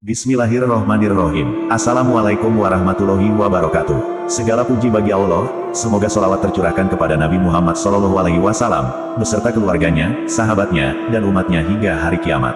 Bismillahirrohmanirrohim. Assalamualaikum warahmatullahi wabarakatuh. Segala puji bagi Allah, semoga sholawat tercurahkan kepada Nabi Muhammad SAW, beserta keluarganya, sahabatnya, dan umatnya hingga hari kiamat.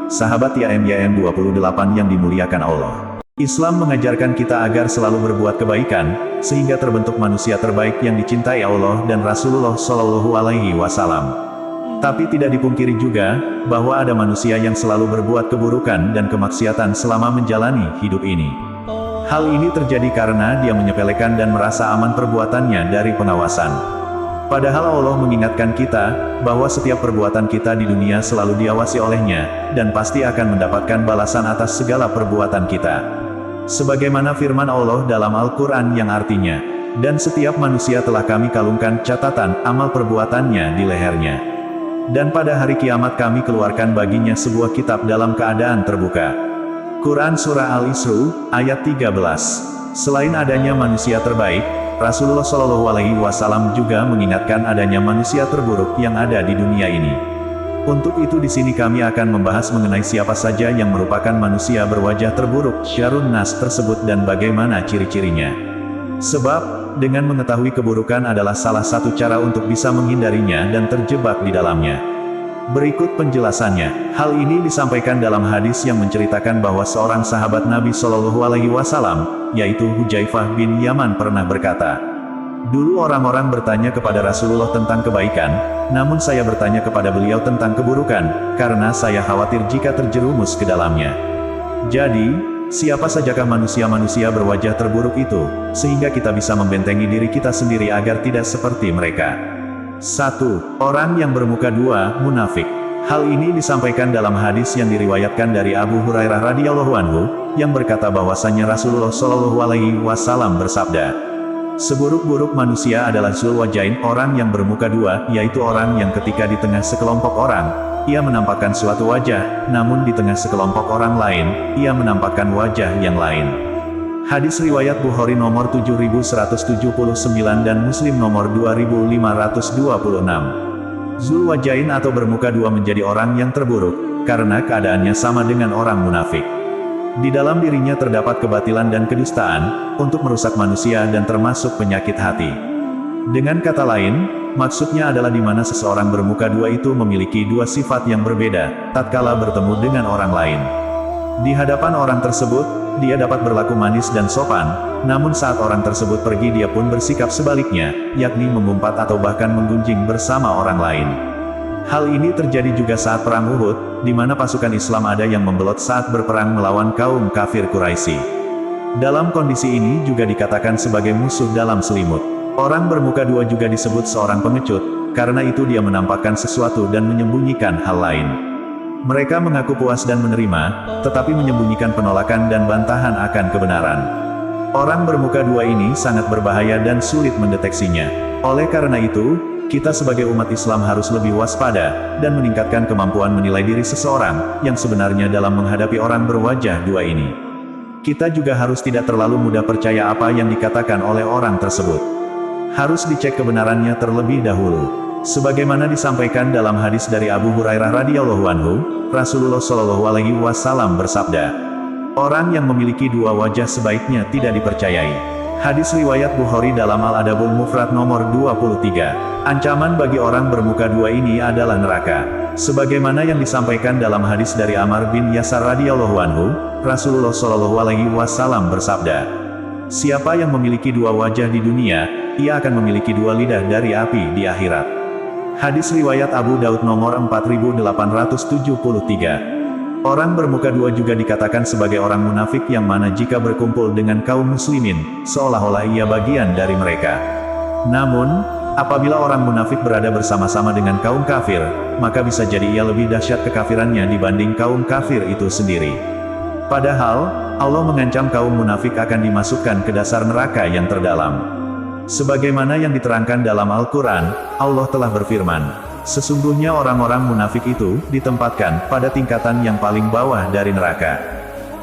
Sahabat YM 28 yang dimuliakan Allah. Islam mengajarkan kita agar selalu berbuat kebaikan, sehingga terbentuk manusia terbaik yang dicintai Allah dan Rasulullah SAW. Tapi tidak dipungkiri juga, bahwa ada manusia yang selalu berbuat keburukan dan kemaksiatan selama menjalani hidup ini. Hal ini terjadi karena dia menyepelekan dan merasa aman perbuatannya dari pengawasan. Padahal Allah mengingatkan kita, bahwa setiap perbuatan kita di dunia selalu diawasi olehnya, dan pasti akan mendapatkan balasan atas segala perbuatan kita. Sebagaimana firman Allah dalam Al-Quran yang artinya, dan setiap manusia telah kami kalungkan catatan amal perbuatannya di lehernya. Dan pada hari kiamat kami keluarkan baginya sebuah kitab dalam keadaan terbuka. Quran Surah Al-Isra, ayat 13. Selain adanya manusia terbaik, Rasulullah SAW juga mengingatkan adanya manusia terburuk yang ada di dunia ini. Untuk itu di sini kami akan membahas mengenai siapa saja yang merupakan manusia berwajah terburuk, Syarrun Nas tersebut dan bagaimana ciri-cirinya. Sebab, dengan mengetahui keburukan adalah salah satu cara untuk bisa menghindarinya dan terjebak di dalamnya. Berikut penjelasannya. Hal ini disampaikan dalam hadis yang menceritakan bahwa seorang sahabat Nabi SAW, yaitu Hudzaifah bin Yaman pernah berkata, "Dulu orang-orang bertanya kepada Rasulullah tentang kebaikan, namun saya bertanya kepada beliau tentang keburukan, karena saya khawatir jika terjerumus ke dalamnya." Jadi, siapa sajakah manusia-manusia berwajah terburuk itu, sehingga kita bisa membentengi diri kita sendiri agar tidak seperti mereka. 1. Orang yang bermuka dua, munafik. Hal ini disampaikan dalam hadis yang diriwayatkan dari Abu Hurairah radhiyallahu anhu, yang berkata bahwasanya Rasulullah SAW bersabda, "Seburuk-buruk manusia adalah Zulwajain, orang yang bermuka dua, yaitu orang yang ketika di tengah sekelompok orang, ia menampakkan suatu wajah, namun di tengah sekelompok orang lain, ia menampakkan wajah yang lain." Hadis riwayat Bukhari nomor 7179 dan Muslim nomor 2526. Zulwajain atau bermuka dua menjadi orang yang terburuk, karena keadaannya sama dengan orang munafik. Di dalam dirinya terdapat kebatilan dan kedustaan, untuk merusak manusia dan termasuk penyakit hati. Dengan kata lain, maksudnya adalah di mana seseorang bermuka dua itu memiliki dua sifat yang berbeda, tatkala bertemu dengan orang lain. Di hadapan orang tersebut, dia dapat berlaku manis dan sopan, namun saat orang tersebut pergi dia pun bersikap sebaliknya, yakni mengumpat atau bahkan menggunjing bersama orang lain. Hal ini terjadi juga saat perang Uhud, di mana pasukan Islam ada yang membelot saat berperang melawan kaum kafir Quraisy. Dalam kondisi ini juga dikatakan sebagai musuh dalam selimut. Orang bermuka dua juga disebut seorang pengecut, karena itu dia menampakkan sesuatu dan menyembunyikan hal lain. Mereka mengaku puas dan menerima, tetapi menyembunyikan penolakan dan bantahan akan kebenaran. Orang bermuka dua ini sangat berbahaya dan sulit mendeteksinya. Oleh karena itu, kita sebagai umat Islam harus lebih waspada, dan meningkatkan kemampuan menilai diri seseorang, yang sebenarnya dalam menghadapi orang berwajah dua ini. Kita juga harus tidak terlalu mudah percaya apa yang dikatakan oleh orang tersebut. Harus dicek kebenarannya terlebih dahulu. Sebagaimana disampaikan dalam hadis dari Abu Hurairah radhiyallahu anhu, Rasulullah SAW bersabda, "Orang yang memiliki dua wajah sebaiknya tidak dipercayai." Hadis riwayat Bukhari dalam Al-Adabul Mufrad nomor 23. Ancaman bagi orang bermuka dua ini adalah neraka. Sebagaimana yang disampaikan dalam hadis dari Ammar bin Yasar radhiyallahu anhu, Rasulullah SAW bersabda, "Siapa yang memiliki dua wajah di dunia, ia akan memiliki dua lidah dari api di akhirat." Hadis riwayat Abu Daud nomor 4873. Orang bermuka dua juga dikatakan sebagai orang munafik yang mana jika berkumpul dengan kaum muslimin, seolah-olah ia bagian dari mereka. Namun, apabila orang munafik berada bersama-sama dengan kaum kafir, maka bisa jadi ia lebih dahsyat kekafirannya dibanding kaum kafir itu sendiri. Padahal, Allah mengancam kaum munafik akan dimasukkan ke dasar neraka yang terdalam. Sebagaimana yang diterangkan dalam Al-Quran, Allah telah berfirman, "Sesungguhnya orang-orang munafik itu ditempatkan pada tingkatan yang paling bawah dari neraka.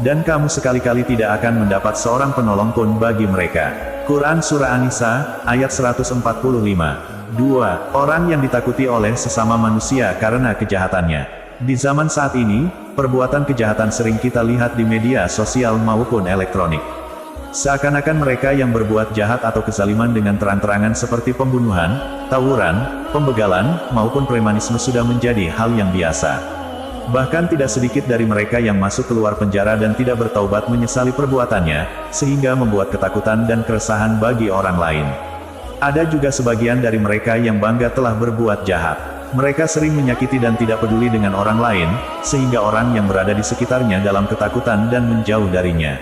Dan kamu sekali-kali tidak akan mendapat seorang penolong pun bagi mereka." Quran Surah An-Nisa, ayat 145. 2. Orang yang ditakuti oleh sesama manusia karena kejahatannya. Di zaman saat ini, perbuatan kejahatan sering kita lihat di media sosial maupun elektronik. Seakan-akan mereka yang berbuat jahat atau kezaliman dengan terang-terangan seperti pembunuhan, tawuran, pembegalan, maupun premanisme sudah menjadi hal yang biasa. Bahkan tidak sedikit dari mereka yang masuk keluar penjara dan tidak bertaubat menyesali perbuatannya, sehingga membuat ketakutan dan keresahan bagi orang lain. Ada juga sebagian dari mereka yang bangga telah berbuat jahat. Mereka sering menyakiti dan tidak peduli dengan orang lain, sehingga orang yang berada di sekitarnya dalam ketakutan dan menjauh darinya.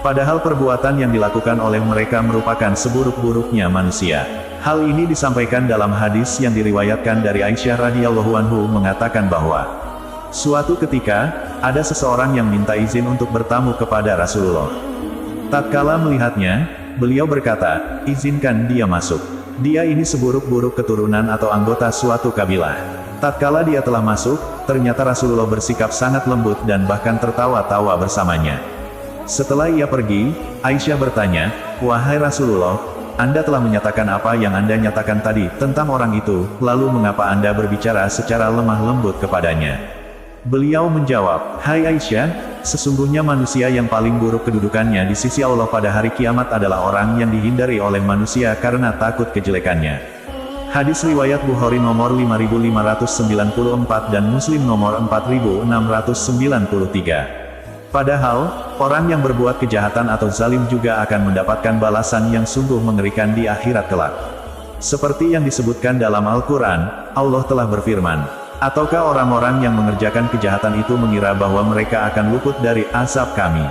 Padahal perbuatan yang dilakukan oleh mereka merupakan seburuk-buruknya manusia. Hal ini disampaikan dalam hadis yang diriwayatkan dari Aisyah radhiyallahu anhu mengatakan bahwa suatu ketika, ada seseorang yang minta izin untuk bertamu kepada Rasulullah. Tatkala melihatnya, beliau berkata, "Izinkan dia masuk. Dia ini seburuk-buruk keturunan atau anggota suatu kabilah." Tatkala dia telah masuk, ternyata Rasulullah bersikap sangat lembut dan bahkan tertawa-tawa bersamanya. Setelah ia pergi, Aisyah bertanya, "Wahai Rasulullah, Anda telah menyatakan apa yang Anda nyatakan tadi tentang orang itu, lalu mengapa Anda berbicara secara lemah lembut kepadanya?" Beliau menjawab, "Hai Aisyah, sesungguhnya manusia yang paling buruk kedudukannya di sisi Allah pada hari kiamat adalah orang yang dihindari oleh manusia karena takut kejelekannya." Hadis riwayat Bukhari nomor 5594 dan Muslim nomor 4693. Padahal, orang yang berbuat kejahatan atau zalim juga akan mendapatkan balasan yang sungguh mengerikan di akhirat kelak. Seperti yang disebutkan dalam Al-Quran, Allah telah berfirman, "Ataukah orang-orang yang mengerjakan kejahatan itu mengira bahwa mereka akan luput dari azab Kami?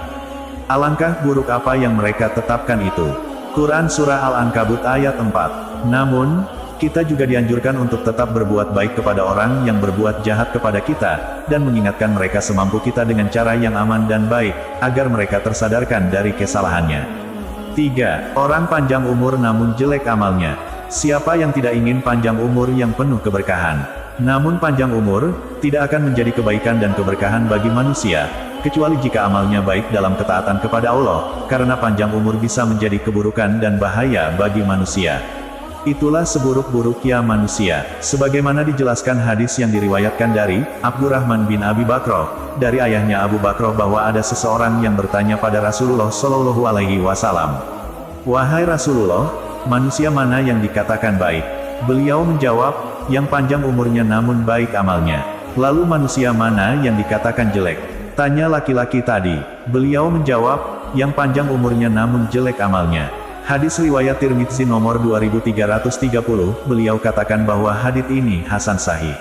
Alangkah buruk apa yang mereka tetapkan itu." Quran Surah Al-Ankabut ayat 4. Namun, kita juga dianjurkan untuk tetap berbuat baik kepada orang yang berbuat jahat kepada kita, dan mengingatkan mereka semampu kita dengan cara yang aman dan baik, agar mereka tersadarkan dari kesalahannya. 3. Orang panjang umur namun jelek amalnya. Siapa yang tidak ingin panjang umur yang penuh keberkahan? Namun panjang umur, tidak akan menjadi kebaikan dan keberkahan bagi manusia, kecuali jika amalnya baik dalam ketaatan kepada Allah, karena panjang umur bisa menjadi keburukan dan bahaya bagi manusia. Itulah seburuk-buruknya manusia, sebagaimana dijelaskan hadis yang diriwayatkan dari Abdurrahman bin Abi Bakroh, dari ayahnya Abu Bakroh bahwa ada seseorang yang bertanya pada Rasulullah Shallallahu Alaihi Wasallam, "Wahai Rasulullah, manusia mana yang dikatakan baik?" Beliau menjawab, "Yang panjang umurnya namun baik amalnya." "Lalu manusia mana yang dikatakan jelek?" tanya laki-laki tadi. Beliau menjawab, "Yang panjang umurnya namun jelek amalnya." Hadis riwayat Tirmidzi nomor 2330, beliau katakan bahwa hadits ini hasan sahih.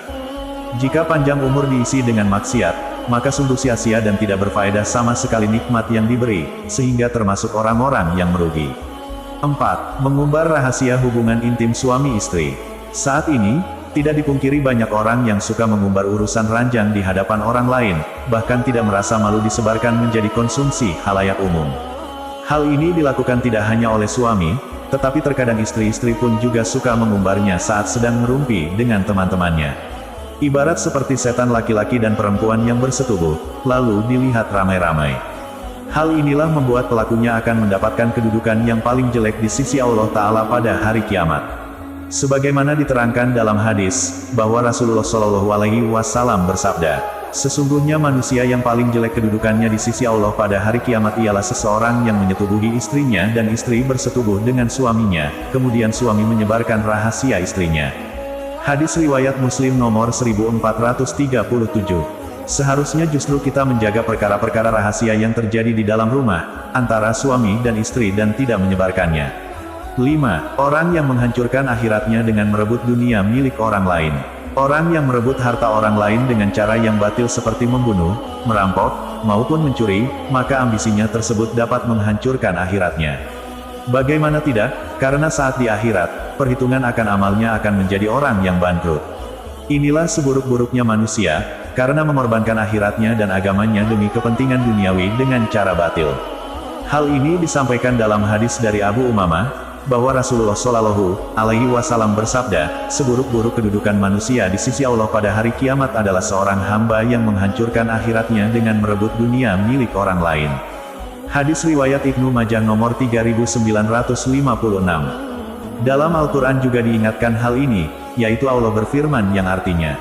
Jika panjang umur diisi dengan maksiat, maka sungguh sia-sia dan tidak berfaedah sama sekali nikmat yang diberi, sehingga termasuk orang-orang yang merugi. 4. Mengumbar rahasia hubungan intim suami istri. Saat ini, tidak dipungkiri banyak orang yang suka mengumbar urusan ranjang di hadapan orang lain, bahkan tidak merasa malu disebarkan menjadi konsumsi halayak umum. Hal ini dilakukan tidak hanya oleh suami, tetapi terkadang istri-istri pun juga suka mengumbarnya saat sedang merumpi dengan teman-temannya. Ibarat seperti setan laki-laki dan perempuan yang bersetubuh, lalu dilihat ramai-ramai. Hal inilah membuat pelakunya akan mendapatkan kedudukan yang paling jelek di sisi Allah Ta'ala pada hari kiamat. Sebagaimana diterangkan dalam hadis, bahwa Rasulullah Shallallahu Alaihi Wasallam bersabda, "Sesungguhnya manusia yang paling jelek kedudukannya di sisi Allah pada hari kiamat ialah seseorang yang menyetubuhi istrinya dan istri bersetubuh dengan suaminya, kemudian suami menyebarkan rahasia istrinya." Hadis riwayat Muslim nomor 1437. Seharusnya justru kita menjaga perkara-perkara rahasia yang terjadi di dalam rumah, antara suami dan istri dan tidak menyebarkannya. 5. Orang yang menghancurkan akhiratnya dengan merebut dunia milik orang lain. Orang yang merebut harta orang lain dengan cara yang batil seperti membunuh, merampok, maupun mencuri, maka ambisinya tersebut dapat menghancurkan akhiratnya. Bagaimana tidak? Karena saat di akhirat, perhitungan akan amalnya akan menjadi orang yang bangkrut. Inilah seburuk-buruknya manusia, karena mengorbankan akhiratnya dan agamanya demi kepentingan duniawi dengan cara batil. Hal ini disampaikan dalam hadis dari Abu Umamah, bahwa Rasulullah Shallallahu Alaihi Wasallam bersabda, "Seburuk-buruk kedudukan manusia di sisi Allah pada hari kiamat adalah seorang hamba yang menghancurkan akhiratnya dengan merebut dunia milik orang lain." Hadis riwayat Ibnu Majah nomor 3956. Dalam Al-Quran juga diingatkan hal ini, yaitu Allah berfirman yang artinya,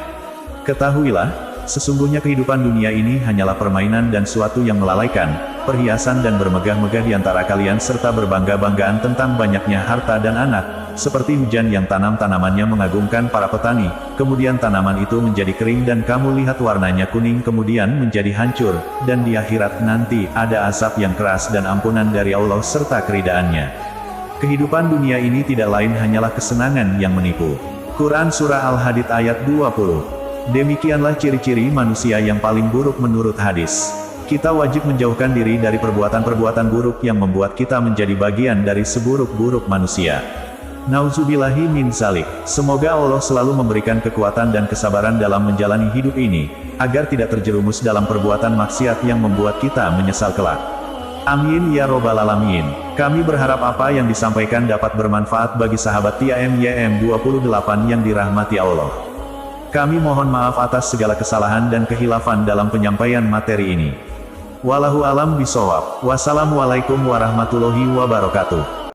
"Ketahuilah, Sesungguhnya kehidupan dunia ini hanyalah permainan dan suatu yang melalaikan, perhiasan dan bermegah-megah di antara kalian serta berbangga-banggaan tentang banyaknya harta dan anak, seperti hujan yang tanamannya mengagumkan para petani, kemudian tanaman itu menjadi kering dan kamu lihat warnanya kuning kemudian menjadi hancur, dan di akhirat nanti ada asap yang keras dan ampunan dari Allah serta keridaannya. Kehidupan dunia ini tidak lain hanyalah kesenangan yang menipu. Quran Surah Al-Hadid ayat 20. Demikianlah ciri-ciri manusia yang paling buruk menurut hadis. Kita wajib menjauhkan diri dari perbuatan-perbuatan buruk yang membuat kita menjadi bagian dari seburuk-buruk manusia. Nauzubillahi min zalik. Semoga Allah selalu memberikan kekuatan dan kesabaran dalam menjalani hidup ini, agar tidak terjerumus dalam perbuatan maksiat yang membuat kita menyesal kelak. Amin ya robbal alamin. Kami berharap apa yang disampaikan dapat bermanfaat bagi sahabat TIMYM 28 yang dirahmati Allah. Kami mohon maaf atas segala kesalahan dan kehilafan dalam penyampaian materi ini. Wallahu alam bisawab. Wassalamualaikum warahmatullahi wabarakatuh.